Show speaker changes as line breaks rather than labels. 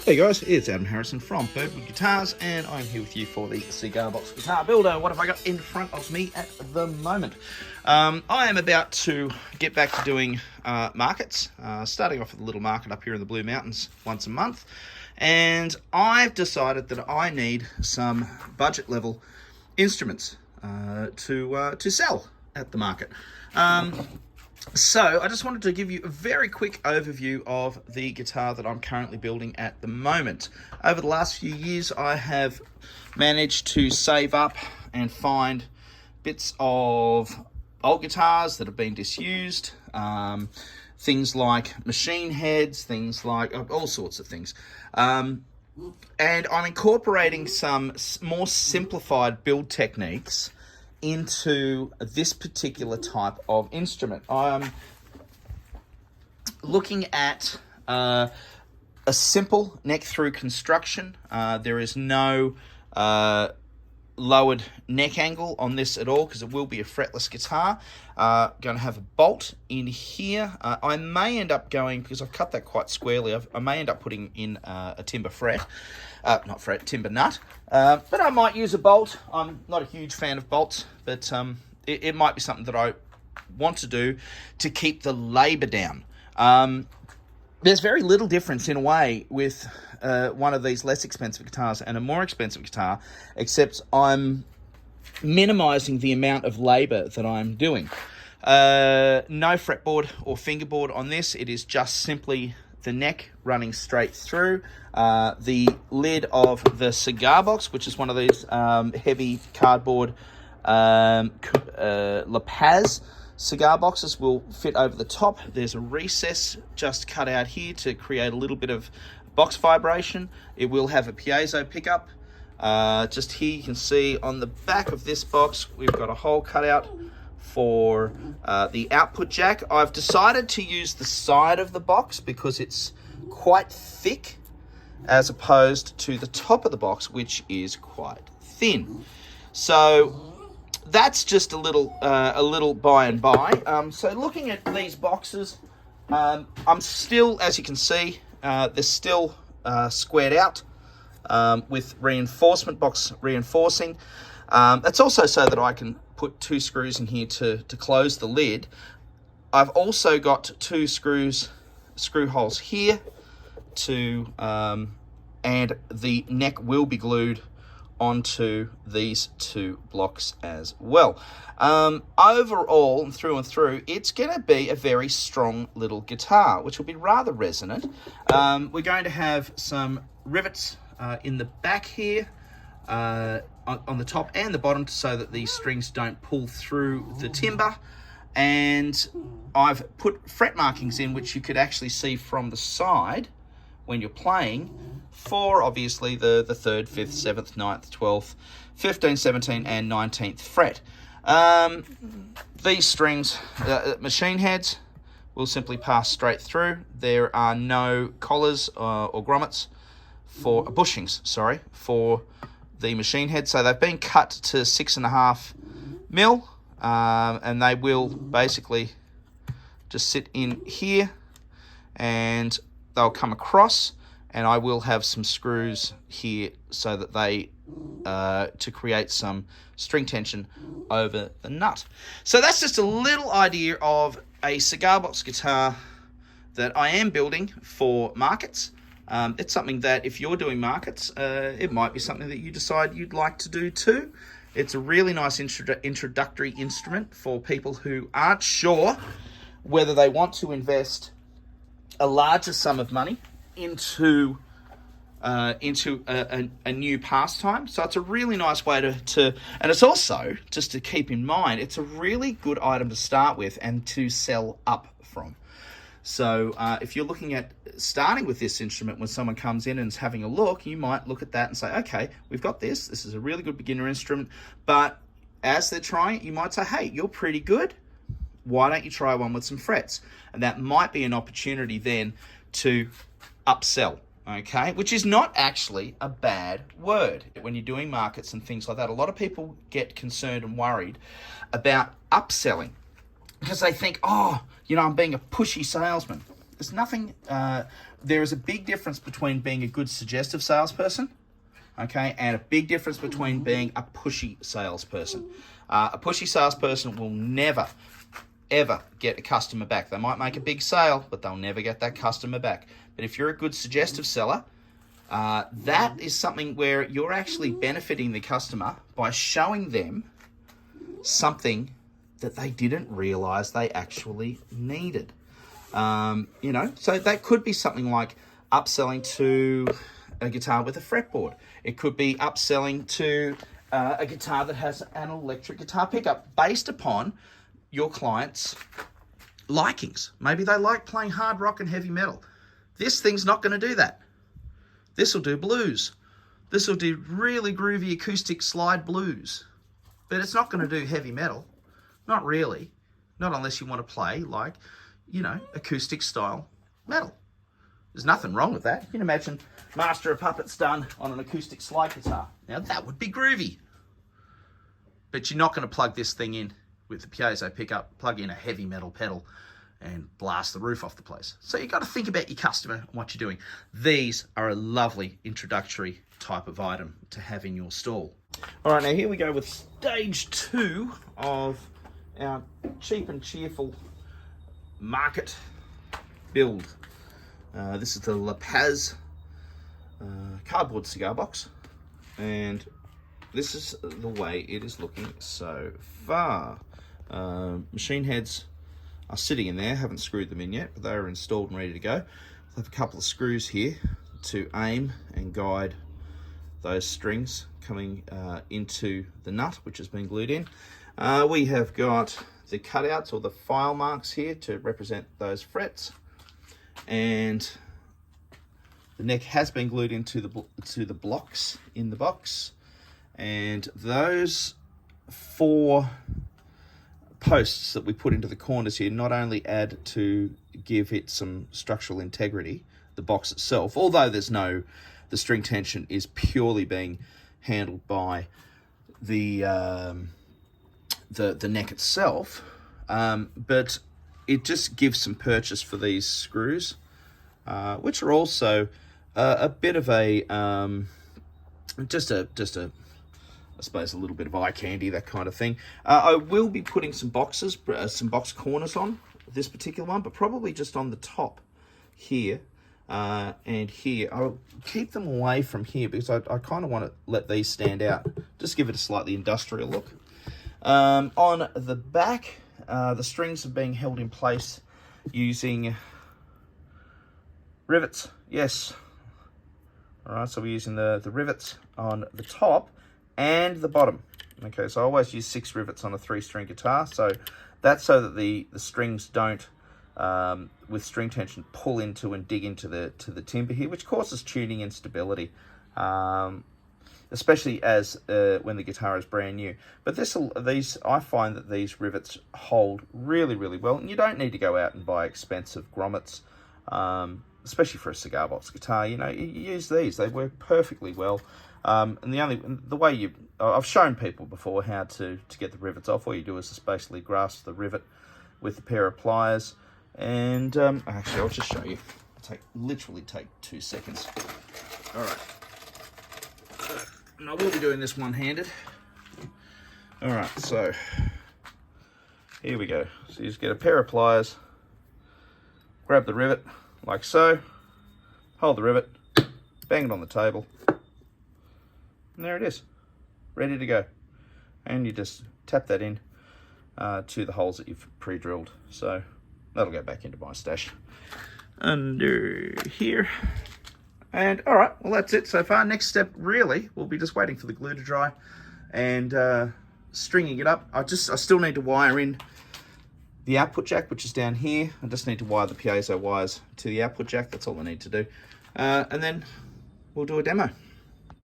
Hey guys, it's Adam Harrison from Birdwood Guitars, and I'm here with you for the Cigar Box Guitar Builder. What have I got in front of me at the moment? I am about to get back to doing markets, starting off with a little market up here in the Blue Mountains once a month, and I've decided that I need some budget level instruments to sell at the market. So I just wanted to give you a very quick overview of the guitar that I'm currently building at the moment. Over the last few years, I have managed to save up and find bits of old guitars that have been disused, things like machine heads, things like all sorts of things. And I'm incorporating some more simplified build techniques into this particular type of instrument. I'm looking at a simple neck through construction. There is no lowered neck angle on this at all because it will be a fretless guitar. Going to have a bolt in here. I may end up going, because I've cut that quite squarely, I may end up putting in a timber fret. Not fret, timber nut. But I might use a bolt. I'm not a huge fan of bolts, but it might be something that I want to do to keep the labour down. There's very little difference in a way with one of these less expensive guitars and a more expensive guitar, except I'm minimising the amount of labour that I'm doing. No fretboard or fingerboard on this. It is just simply the neck running straight through. The lid of the cigar box, which is one of these heavy cardboard La Paz cigar boxes, will fit over the top. There's a recess just cut out here to create a little bit of box vibration. It will have a piezo pickup. Just here you can see on the back of this box we've got a hole cut out for the output jack. I've decided to use the side of the box because it's quite thick as opposed to the top of the box, which is quite thin. So that's just a little by and by. So looking at these boxes, I'm still, as you can see, they're still squared out with reinforcement box reinforcing. That's also so that I can put two screws in here to close the lid. I've also got two screw holes here to and the neck will be glued onto these two blocks as well. Overall, through and through, it's going to be a very strong little guitar, which will be rather resonant. We're going to have some rivets in the back here, on the top and the bottom, so that these strings don't pull through the timber. And I've put fret markings in, which you could actually see from the side when you're playing, for obviously the 3rd, 5th, 7th, 9th, 12th, 15th, 17th and 19th fret. These strings, machine heads, will simply pass straight through. There are no collars or grommets for bushings, for the machine head. So they've been cut to 6.5 mil, and they will basically just sit in here and they'll come across, and I will have some screws here so that they to create some string tension over the nut. So that's just a little idea of a cigar box guitar that I am building for markets. It's something that if you're doing markets, it might be something that you decide you'd like to do too. It's a really nice introductory instrument for people who aren't sure whether they want to invest a larger sum of money into a new pastime. So it's a really nice way to, and it's also, just to keep in mind, it's a really good item to start with and to sell up from. So if you're looking at starting with this instrument, when someone comes in and is having a look, you might look at that and say, okay, we've got this. This is a really good beginner instrument. But as they're trying it, you might say, hey, you're pretty good. Why don't you try one with some frets? And that might be an opportunity then to upsell, okay? Which is not actually a bad word when you're doing markets and things like that. A lot of people get concerned and worried about upselling because they think, oh, I'm being a pushy salesman. there's nothing, there is a big difference between being a good suggestive salesperson, okay, and a big difference between being a pushy salesperson. A pushy salesperson will never, ever get a customer back. They might make a big sale, but they'll never get that customer back. But if you're a good suggestive seller, that is something where you're actually benefiting the customer by showing them something that they didn't realize they actually needed. You know, so that could be something like upselling to a guitar with a fretboard. It could be upselling to a guitar that has an electric guitar pickup based upon your client's likings. Maybe they like playing hard rock and heavy metal. This thing's not going to do that. This will do blues. This will do really groovy acoustic slide blues. But it's not going to do heavy metal. Not really. Not unless you want to play like, you know, acoustic style metal. There's nothing wrong with that. You can imagine Master of Puppets done on an acoustic slide guitar. Now that would be groovy. But you're not going to plug this thing in with the piezo pickup, plug in a heavy metal pedal and blast the roof off the place. So you've got to think about your customer and what you're doing. These are a lovely introductory type of item to have in your stall. All right, now here we go with stage 2 of our cheap and cheerful market build. This is the La Paz cardboard cigar box, and this is the way it is looking so far. Machine heads are sitting in there, haven't screwed them in yet, but they are installed and ready to go. I have a couple of screws here to aim and guide those strings coming into the nut, which has been glued in. We have got the cutouts or the file marks here to represent those frets, and the neck has been glued into the blocks in the box, and those 4 posts that we put into the corners here not only add to give it some structural integrity, the box itself, although the string tension is purely being handled by the neck itself, but it just gives some purchase for these screws, which are also a bit of a I suppose a little bit of eye candy, that kind of thing. I will be putting some box corners on this particular one, but probably just on the top here and here. I'll keep them away from here because I kind of want to let these stand out, just give it a slightly industrial look. On the back, the strings are being held in place using rivets. Yes. All right, so we're using the rivets on the top and the bottom. Okay, so I always use 6 rivets on a 3-string guitar, so that's so that the strings don't, with string tension, pull into and dig into the timber here, which causes tuning instability, especially as when the guitar is brand new. But I find that these rivets hold really, really well, and you don't need to go out and buy expensive grommets, especially for a cigar box guitar. You know, you use these; they work perfectly well. And the way I've shown people before how to get the rivets off. All you do is just basically grasp the rivet with a pair of pliers, and actually I'll just show you. Literally take 2 seconds. All right, and I will be doing this one-handed. All right, so here we go. So you just get a pair of pliers, grab the rivet like so, hold the rivet, bang it on the table. And there it is, ready to go. And you just tap that in to the holes that you've pre-drilled. So that'll go back into my stash under here. And all right, well, that's it so far. Next step really will be just waiting for the glue to dry and stringing it up. I still need to wire in the output jack, which is down here. I just need to wire the piezo wires to the output jack. That's all I need to do. And then we'll do a demo.